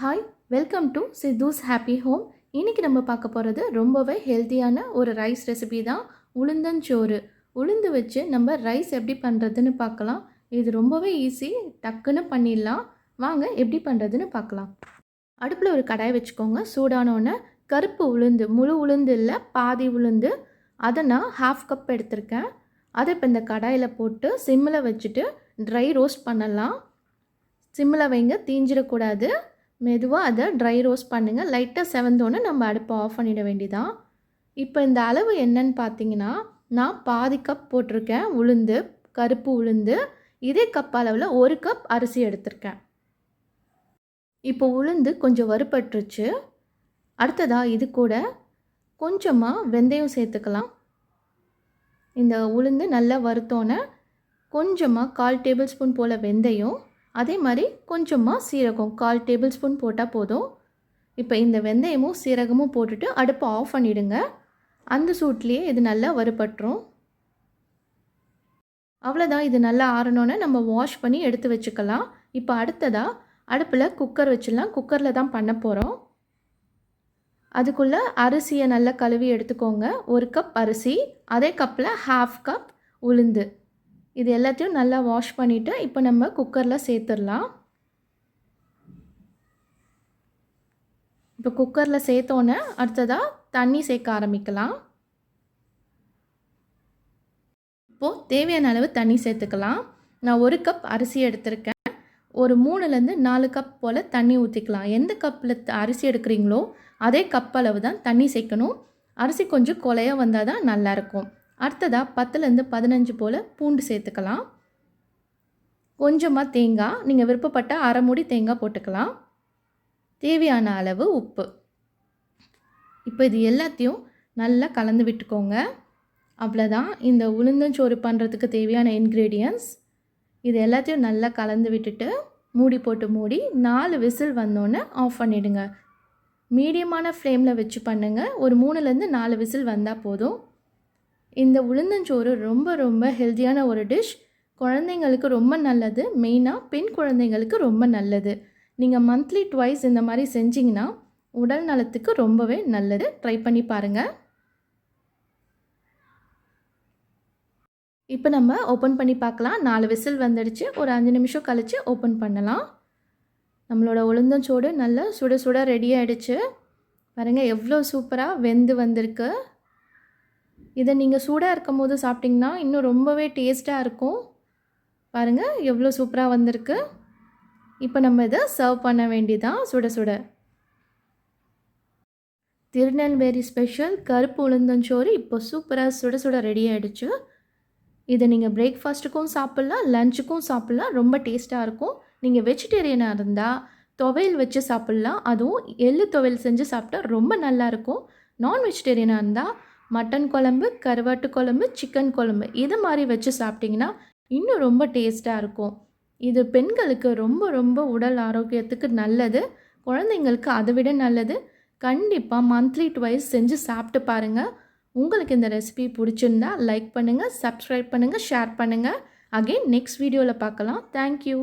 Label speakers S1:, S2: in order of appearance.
S1: Hi, welcome to சித்தூஸ் happy home. இன்றைக்கி நம்ம பார்க்க போகிறது ரொம்பவே ஹெல்த்தியான ஒரு ரைஸ் ரெசிபி தான், உளுந்தஞ்சோறு. உளுந்து வச்சு நம்ம ரைஸ் எப்படி பண்ணுறதுன்னு பார்க்கலாம். இது ரொம்பவே ஈஸி, டக்குன்னு பண்ணிடலாம். வாங்க எப்படி பண்ணுறதுன்னு பார்க்கலாம். அடுப்பில் ஒரு கடாய் வச்சுக்கோங்க. சூடானோன்னே கருப்பு உளுந்து, முழு உளுந்து இல்லை, பாதி உளுந்து, அதை நான் 1/2 கப் எடுத்திருக்கேன். அதை இப்போ இந்த கடாயில் போட்டு சிம்மில் வச்சுட்டு ட்ரை ரோஸ்ட் பண்ணலாம். சிம்மில் வைங்க, தீஞ்சிடக்கூடாது. மெதுவாக அதை ட்ரை ரோஸ்ட் பண்ணுங்கள். லைட்டாக செவந்தோன்னு நம்ம அடுப்பை ஆஃப் பண்ணிட வேண்டியதான். இப்போ இந்த அளவு என்னன்னு பார்த்தீங்கன்னா, நான் பாதி கப் போட்டிருக்கேன் உளுந்து, கருப்பு உளுந்து. இதே கப் அளவில் 1 கப் அரிசி எடுத்திருக்கேன். இப்போ உளுந்து கொஞ்சம் வறுபட்டுருச்சு. அடுத்ததாக இது கூட கொஞ்சமாக வெந்தயம் சேர்த்துக்கலாம். இந்த உளுந்து நல்லா வறுத்தோன்னே கொஞ்சமாக 1/4 டேபிள் ஸ்பூன் போல் வெந்தயம், அதே மாதிரி கொஞ்சமாக சீரகம் 1/4 டேபிள் ஸ்பூன் போட்டால் போதும். இப்போ இந்த வெந்தயமும் சீரகமும் போட்டுட்டு அடுப்பை ஆஃப் பண்ணிவிடுங்க. அந்த சூட்லேயே இது நல்லா வறுபட்டுரும். அவ்வளோதான். இது நல்லா ஆறணுன்னு நம்ம வாஷ் பண்ணி எடுத்து வச்சுக்கலாம். இப்போ அடுத்ததாக அடுப்பில் குக்கர் வச்சிடலாம். குக்கரில் தான் பண்ண போகிறோம். அதுக்குள்ளே அரிசியை நல்லா கழுவி எடுத்துக்கோங்க. 1 கப் அரிசி, அதே கப்பில் 1/2 கப் உளுந்து. இது எல்லாத்தையும் நல்லா வாஷ் பண்ணிவிட்டு இப்போ நம்ம குக்கரில் சேர்த்துடலாம். இப்போ குக்கரில் சேர்த்தோன்னே அடுத்ததாக தண்ணி சேர்க்க ஆரம்பிக்கலாம். இப்போது தேவையான அளவு தண்ணி சேர்த்துக்கலாம். நான் 1 கப் அரிசி எடுத்திருக்கேன். ஒரு 3லேருந்து 4 கப் போல் தண்ணி ஊற்றிக்கலாம். எந்த கப்பில் அரிசி எடுக்கிறீங்களோ அதே கப் அளவு தான் தண்ணி சேர்க்கணும். அரிசி கொஞ்சம் கொலையாக வந்தால் தான் நல்லாயிருக்கும். அடுத்ததாக 10லேருந்து 15 போல் பூண்டு சேர்த்துக்கலாம். கொஞ்சமாக தேங்காய், நீங்கள் விருப்பப்பட்ட அரை மூடி தேங்காய் போட்டுக்கலாம். தேவையான அளவு உப்பு. இப்போ இது எல்லாத்தையும் நல்லா கலந்து விட்டுக்கோங்க. அவ்வளோதான், இந்த உளுந்தஞ்சோறு பண்ணுறதுக்கு தேவையான இன்க்ரீடியன்ட்ஸ். இது எல்லாத்தையும் நல்லா கலந்து விட்டுட்டு மூடி போட்டு மூடி 4 விசில் வந்தோன்னே ஆஃப் பண்ணிவிடுங்க. மீடியமான ஃப்ளேமில் வச்சு பண்ணுங்கள். ஒரு 3லேருந்து 4 விசில் வந்தால் போதும். இந்த உளுந்தஞ்சோறு ரொம்ப ரொம்ப ஹெல்த்தியான ஒரு டிஷ். குழந்தைங்களுக்கு ரொம்ப நல்லது. மெயினாக பெண் குழந்தைங்களுக்கு ரொம்ப நல்லது. நீங்கள் மந்த்லி ட்வைஸ் இந்த மாதிரி செஞ்சிங்கன்னா உடல் நலத்துக்கு ரொம்பவே நல்லது. ட்ரை பண்ணி பாருங்கள். இப்போ நம்ம ஓப்பன் பண்ணி பார்க்கலாம். 4 விசில் வந்துடுச்சு. ஒரு 5 நிமிஷம் கழித்து ஓப்பன் பண்ணலாம். நம்மளோட உளுந்தஞ்சோறு நல்லா சுட சுட ரெடி ஆகிடுச்சு. பாருங்கள் எவ்வளோ சூப்பராக வெந்து வந்திருக்கு. இதை நீங்கள் சூடாக இருக்கும் போது சாப்பிட்டிங்கன்னா இன்னும் ரொம்பவே டேஸ்ட்டாக இருக்கும். பாருங்கள் எவ்வளோ சூப்பராக வந்திருக்கு. இப்போ நம்ம இதை சர்வ் பண்ண வேண்டியதான் சுட சுட. திருநெல்வேலி ஸ்பெஷல் கருப்பு உளுந்தஞ்சோறு இப்போ சூப்பராக சுட சுட ரெடி ஆகிடுச்சு. இதை நீங்கள் பிரேக்ஃபாஸ்ட்டுக்கும் சாப்பிட்லாம், லஞ்சுக்கும் சாப்பிட்லாம். ரொம்ப டேஸ்ட்டாக இருக்கும். நீங்கள் வெஜிடேரியனாக இருந்தால் துவையல் வச்சு சாப்பிட்லாம். அதுவும் எள்ளு துவையல் செஞ்சு சாப்பிட்டா ரொம்ப நல்லாயிருக்கும். நான் வெஜிடேரியனாக இருந்தால் மட்டன் குழம்பு, கருவாட்டு குழம்பு, சிக்கன் குழம்பு இது மாதிரி வச்சு சாப்பிட்டிங்கன்னா இன்னும் ரொம்ப டேஸ்ட்டாக இருக்கும். இது பெண்களுக்கு ரொம்ப ரொம்ப உடல் ஆரோக்கியத்துக்கு நல்லது. குழந்தைங்களுக்கு அதை விட நல்லது. கண்டிப்பாக மந்த்லி ட்வைஸ் செஞ்சு சாப்பிட்டு பாருங்கள். உங்களுக்கு இந்த ரெசிபி பிடிச்சிருந்தா லைக் பண்ணுங்கள், சப்ஸ்கிரைப் பண்ணுங்கள், ஷேர் பண்ணுங்கள். அகைன் நெக்ஸ்ட் வீடியோவில் பார்க்கலாம். தேங்க்யூ.